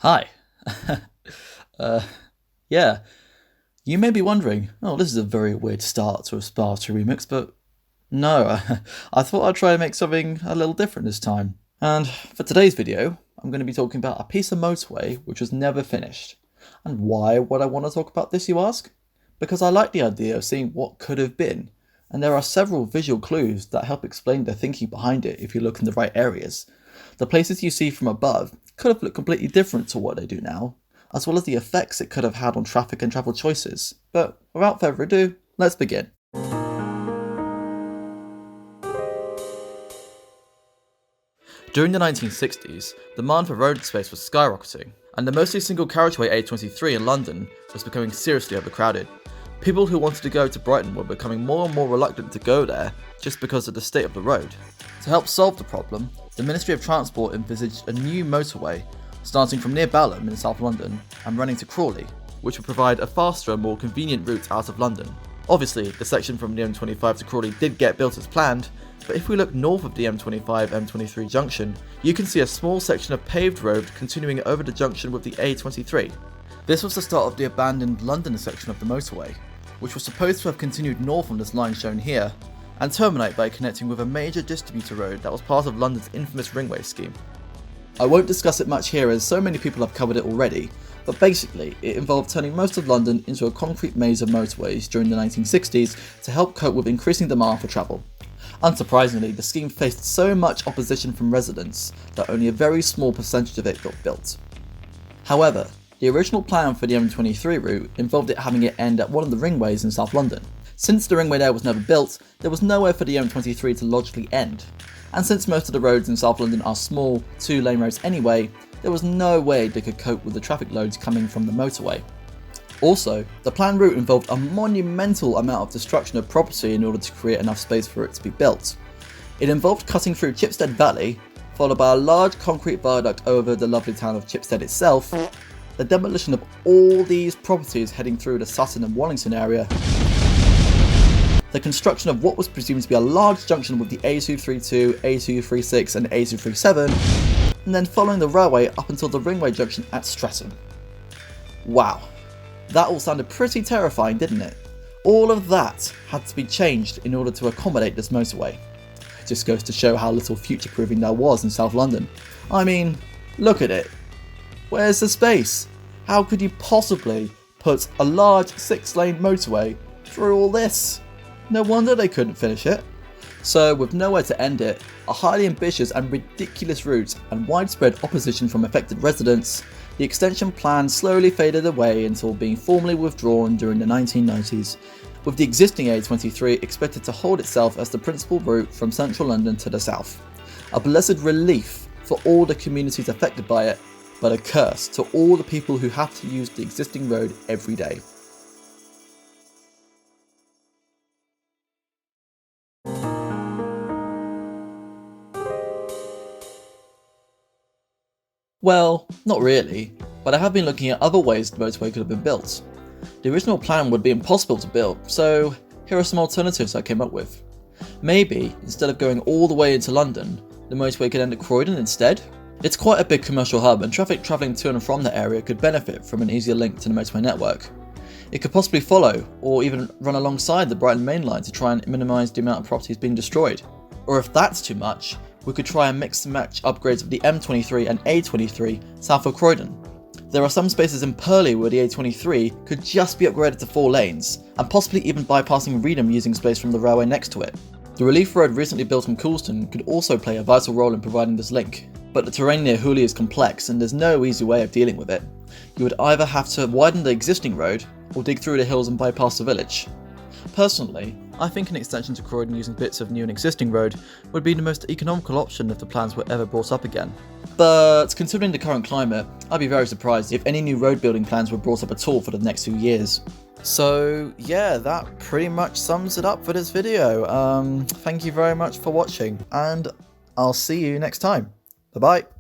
Hi. uh, yeah, you may be wondering, oh, this is a very weird start to a Sparta remix, but no, I thought I'd try and make something a little different this time. And for today's video, I'm going to be talking about a piece of motorway which was never finished. And why would I want to talk about this, you ask? Because I like the idea of seeing what could have been, and there are several visual clues that help explain the thinking behind it if you look in the right areas. The places you see from above could have looked completely different to what they do now, as well as the effects it could have had on traffic and travel choices. But without further ado, let's begin. During the 1960s, demand for road space was skyrocketing, and the mostly single carriageway A23 in London was becoming seriously overcrowded. People who wanted to go to Brighton were becoming more and more reluctant to go there just because of the state of the road. To help solve the problem, the Ministry of Transport envisaged a new motorway starting from near Balham in South London and running to Crawley, which would provide a faster and more convenient route out of London. Obviously, the section from the M25 to Crawley did get built as planned, but if we look north of the M25-M23 junction, you can see a small section of paved road continuing over the junction with the A23. This was the start of the abandoned London section of the motorway, which was supposed to have continued north on this line shown here, and terminate by connecting with a major distributor road that was part of London's infamous ringway scheme. I won't discuss it much here as so many people have covered it already, but basically it involved turning most of London into a concrete maze of motorways during the 1960s to help cope with increasing demand for travel. Unsurprisingly, the scheme faced so much opposition from residents that only a very small percentage of it got built. However, the original plan for the M23 route involved it having it end at one of the ringways in South London. Since the ringway there was never built, there was nowhere for the M23 to logically end. And since most of the roads in South London are small, two-lane roads anyway, there was no way they could cope with the traffic loads coming from the motorway. Also, the planned route involved a monumental amount of destruction of property in order to create enough space for it to be built. It involved cutting through Chipstead Valley, followed by a large concrete viaduct over the lovely town of Chipstead itself, the demolition of all these properties heading through the Sutton and Wallington area, the construction of what was presumed to be a large junction with the A232, A236 and A237, and then following the railway up until the ringway junction at Streatham. Wow, that all sounded pretty terrifying, didn't it? All of that had to be changed in order to accommodate this motorway. It just goes to show how little future-proofing there was in South London. I mean, look at it. Where's the space? How could you possibly put a large 6-lane motorway through all this? No wonder they couldn't finish it. So, with nowhere to end it, a highly ambitious and ridiculous route, and widespread opposition from affected residents, the extension plan slowly faded away until being formally withdrawn during the 1990s, with the existing A23 expected to hold itself as the principal route from central London to the south. A blessed relief for all the communities affected by it, but a curse to all the people who have to use the existing road every day. Well, not really, but I have been looking at other ways the motorway could have been built. The original plan would be impossible to build, so here are some alternatives I came up with. Maybe, instead of going all the way into London, the motorway could end at Croydon instead? It's quite a big commercial hub, and traffic travelling to and from the area could benefit from an easier link to the motorway network. It could possibly follow, or even run alongside the Brighton main line to try and minimise the amount of properties being destroyed. Or if that's too much, we could try and mix and match upgrades of the M23 and A23 south of Croydon. There are some spaces in Purley where the A23 could just be upgraded to 4 lanes, and possibly even bypassing Reedham using space from the railway next to it. The relief road recently built in Coulston could also play a vital role in providing this link, but the terrain near Hooley is complex and there's no easy way of dealing with it. You would either have to widen the existing road, or dig through the hills and bypass the village. Personally, I think an extension to Croydon using bits of new and existing road would be the most economical option if the plans were ever brought up again. But considering the current climate, I'd be very surprised if any new road building plans were brought up at all for the next few years. So yeah, that pretty much sums it up for this video. Thank you very much for watching, and I'll see you next time. Bye bye.